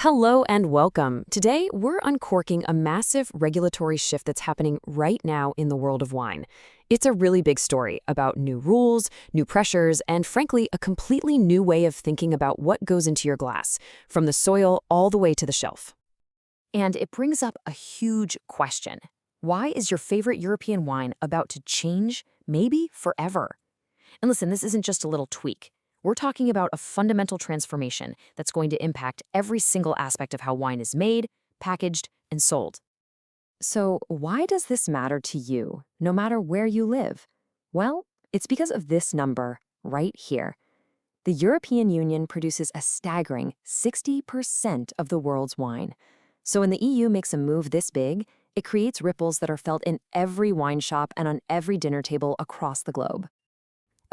Hello and welcome. Today, we're uncorking a massive regulatory shift that's happening right now in the world of wine. It's a really big story about new rules, new pressures, and frankly, a completely new way of thinking about what goes into your glass, from the soil all the way to the shelf. And it brings up a huge question. Why is your favorite European wine about to change, maybe forever? And listen, this isn't just a little tweak. We're talking about a fundamental transformation that's going to impact every single aspect of how wine is made, packaged, and sold. So, why does this matter to you, no matter where you live? Well, it's because of this number right here. The European Union produces a staggering 60% of the world's wine. So when the EU makes a move this big, it creates ripples that are felt in every wine shop and on every dinner table across the globe.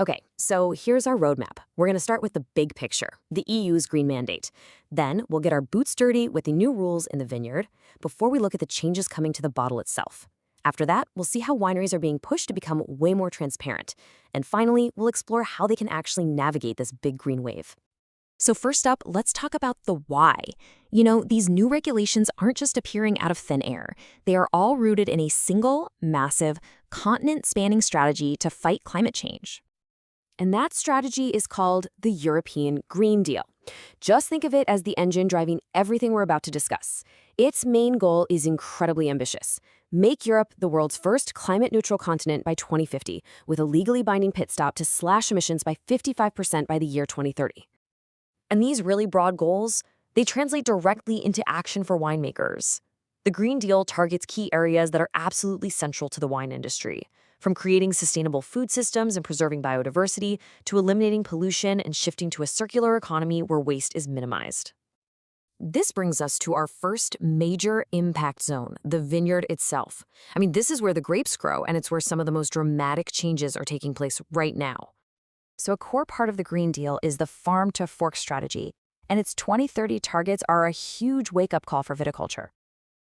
Okay, so here's our roadmap. We're going to start with the big picture, the EU's green mandate. Then we'll get our boots dirty with the new rules in the vineyard before we look at the changes coming to the bottle itself. After that, we'll see how wineries are being pushed to become way more transparent. And finally, we'll explore how they can actually navigate this big green wave. So first up, let's talk about the why. These new regulations aren't just appearing out of thin air. They are all rooted in a single, massive, continent-spanning strategy to fight climate change. And that strategy is called the European Green Deal. Just think of it as the engine driving everything we're about to discuss. Its main goal is incredibly ambitious. Make Europe the world's first climate-neutral continent by 2050, with a legally binding pit stop to slash emissions by 55% by the year 2030. And these really broad goals, they translate directly into action for winemakers. The Green Deal targets key areas that are absolutely central to the wine industry, from creating sustainable food systems and preserving biodiversity to eliminating pollution and shifting to a circular economy where waste is minimized. This brings us to our first major impact zone, the vineyard itself. This is where the grapes grow, and it's where some of the most dramatic changes are taking place right now. So a core part of the Green Deal is the farm-to-fork strategy, and its 2030 targets are a huge wake-up call for viticulture.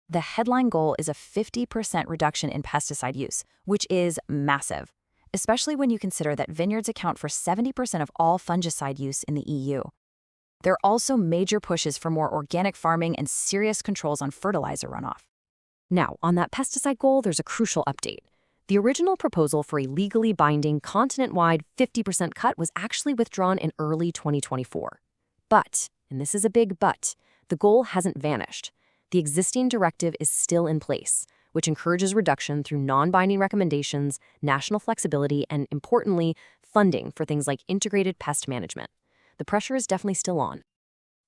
The headline goal is a 50% reduction in pesticide use, which is massive, especially when you consider that vineyards account for 70% of all fungicide use in the EU. There are also major pushes for more organic farming and serious controls on fertilizer runoff. Now, on that pesticide goal, there's a crucial update. The original proposal for a legally binding, continent-wide 50% cut was actually withdrawn in early 2024. But, and this is a big but, the goal hasn't vanished. The existing directive is still in place, which encourages reduction through non-binding recommendations, national flexibility, and importantly, funding for things like integrated pest management. The pressure is definitely still on.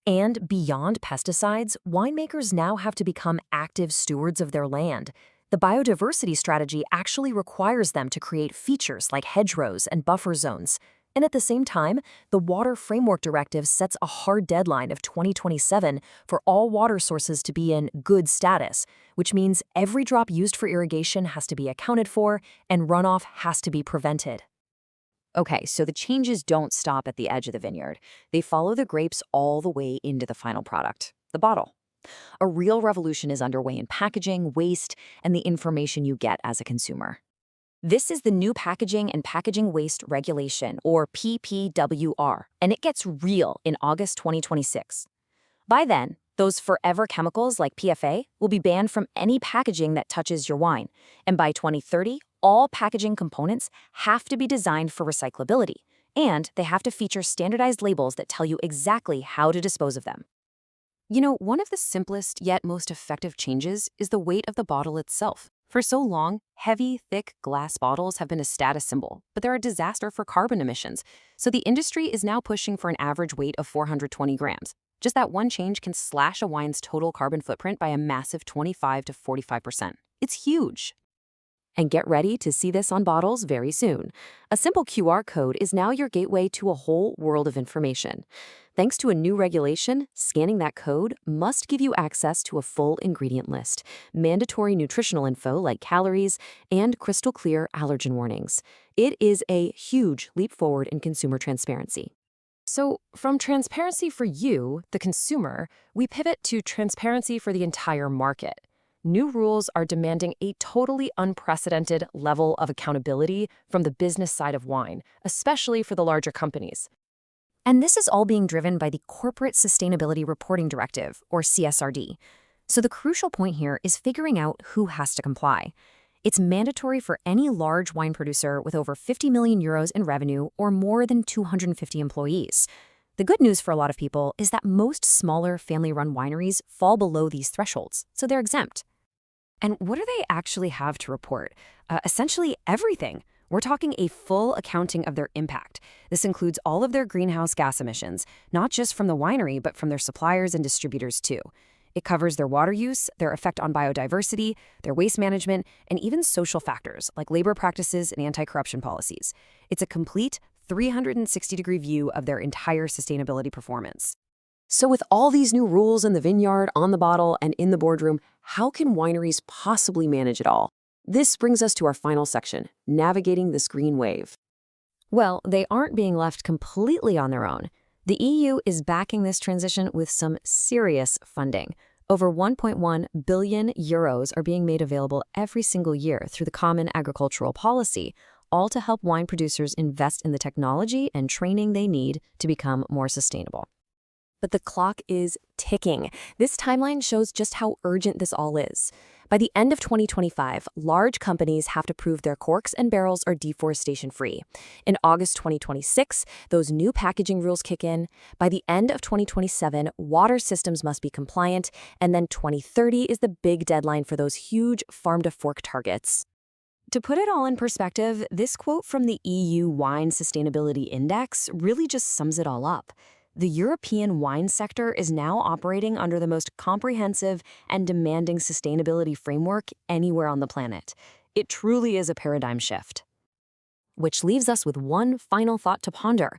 And beyond pesticides, winemakers now have to become active stewards of their land. The biodiversity strategy actually requires them to create features like hedgerows and buffer zones. And at the same time, the Water Framework Directive sets a hard deadline of 2027 for all water sources to be in good status, which means every drop used for irrigation has to be accounted for and runoff has to be prevented. Okay, so the changes don't stop at the edge of the vineyard. They follow the grapes all the way into the final product, the bottle. A real revolution is underway in packaging, waste, and the information you get as a consumer. This is the new Packaging and Packaging Waste Regulation, or PPWR, and it gets real in August 2026. By then, those forever chemicals like PFA will be banned from any packaging that touches your wine, and by 2030, all packaging components have to be designed for recyclability, and they have to feature standardized labels that tell you exactly how to dispose of them. One of the simplest yet most effective changes is the weight of the bottle itself. For so long, heavy, thick glass bottles have been a status symbol, but they're a disaster for carbon emissions. So the industry is now pushing for an average weight of 420 grams. Just that one change can slash a wine's total carbon footprint by a massive 25 to 45%. It's huge. And get ready to see this on bottles very soon. A simple QR code is now your gateway to a whole world of information. Thanks to a new regulation, scanning that code must give you access to a full ingredient list, mandatory nutritional info like calories, and crystal clear allergen warnings. It is a huge leap forward in consumer transparency. So, from transparency for you, the consumer, we pivot to transparency for the entire market. New rules are demanding a totally unprecedented level of accountability from the business side of wine, especially for the larger companies. And this is all being driven by the Corporate Sustainability Reporting Directive, or CSRD. So the crucial point here is figuring out who has to comply. It's mandatory for any large wine producer with over 50 million euros in revenue or more than 250 employees. The good news for a lot of people is that most smaller family-run wineries fall below these thresholds, so they're exempt. And what do they actually have to report? Essentially everything. We're talking a full accounting of their impact. This includes all of their greenhouse gas emissions, not just from the winery, but from their suppliers and distributors too. It covers their water use, their effect on biodiversity, their waste management, and even social factors like labor practices and anti-corruption policies. It's a complete 360-degree view of their entire sustainability performance. So with all these new rules in the vineyard, on the bottle, and in the boardroom, how can wineries possibly manage it all? This brings us to our final section, navigating this green wave. Well, they aren't being left completely on their own. The EU is backing this transition with some serious funding. Over 1.1 billion euros are being made available every single year through the Common Agricultural Policy, all to help wine producers invest in the technology and training they need to become more sustainable. But the clock is ticking. This timeline shows just how urgent this all is. By the end of 2025, large companies have to prove their corks and barrels are deforestation-free. In August 2026, those new packaging rules kick in. By the end of 2027, water systems must be compliant, and then 2030 is the big deadline for those huge farm-to-fork targets. To put it all in perspective, this quote from the EU Wine Sustainability Index really just sums it all up. The European wine sector is now operating under the most comprehensive and demanding sustainability framework anywhere on the planet. It truly is a paradigm shift. Which leaves us with one final thought to ponder.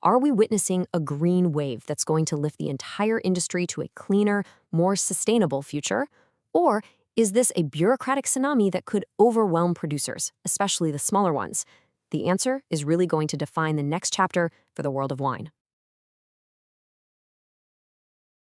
Are we witnessing a green wave that's going to lift the entire industry to a cleaner, more sustainable future? Or is this a bureaucratic tsunami that could overwhelm producers, especially the smaller ones? The answer is really going to define the next chapter for the world of wine.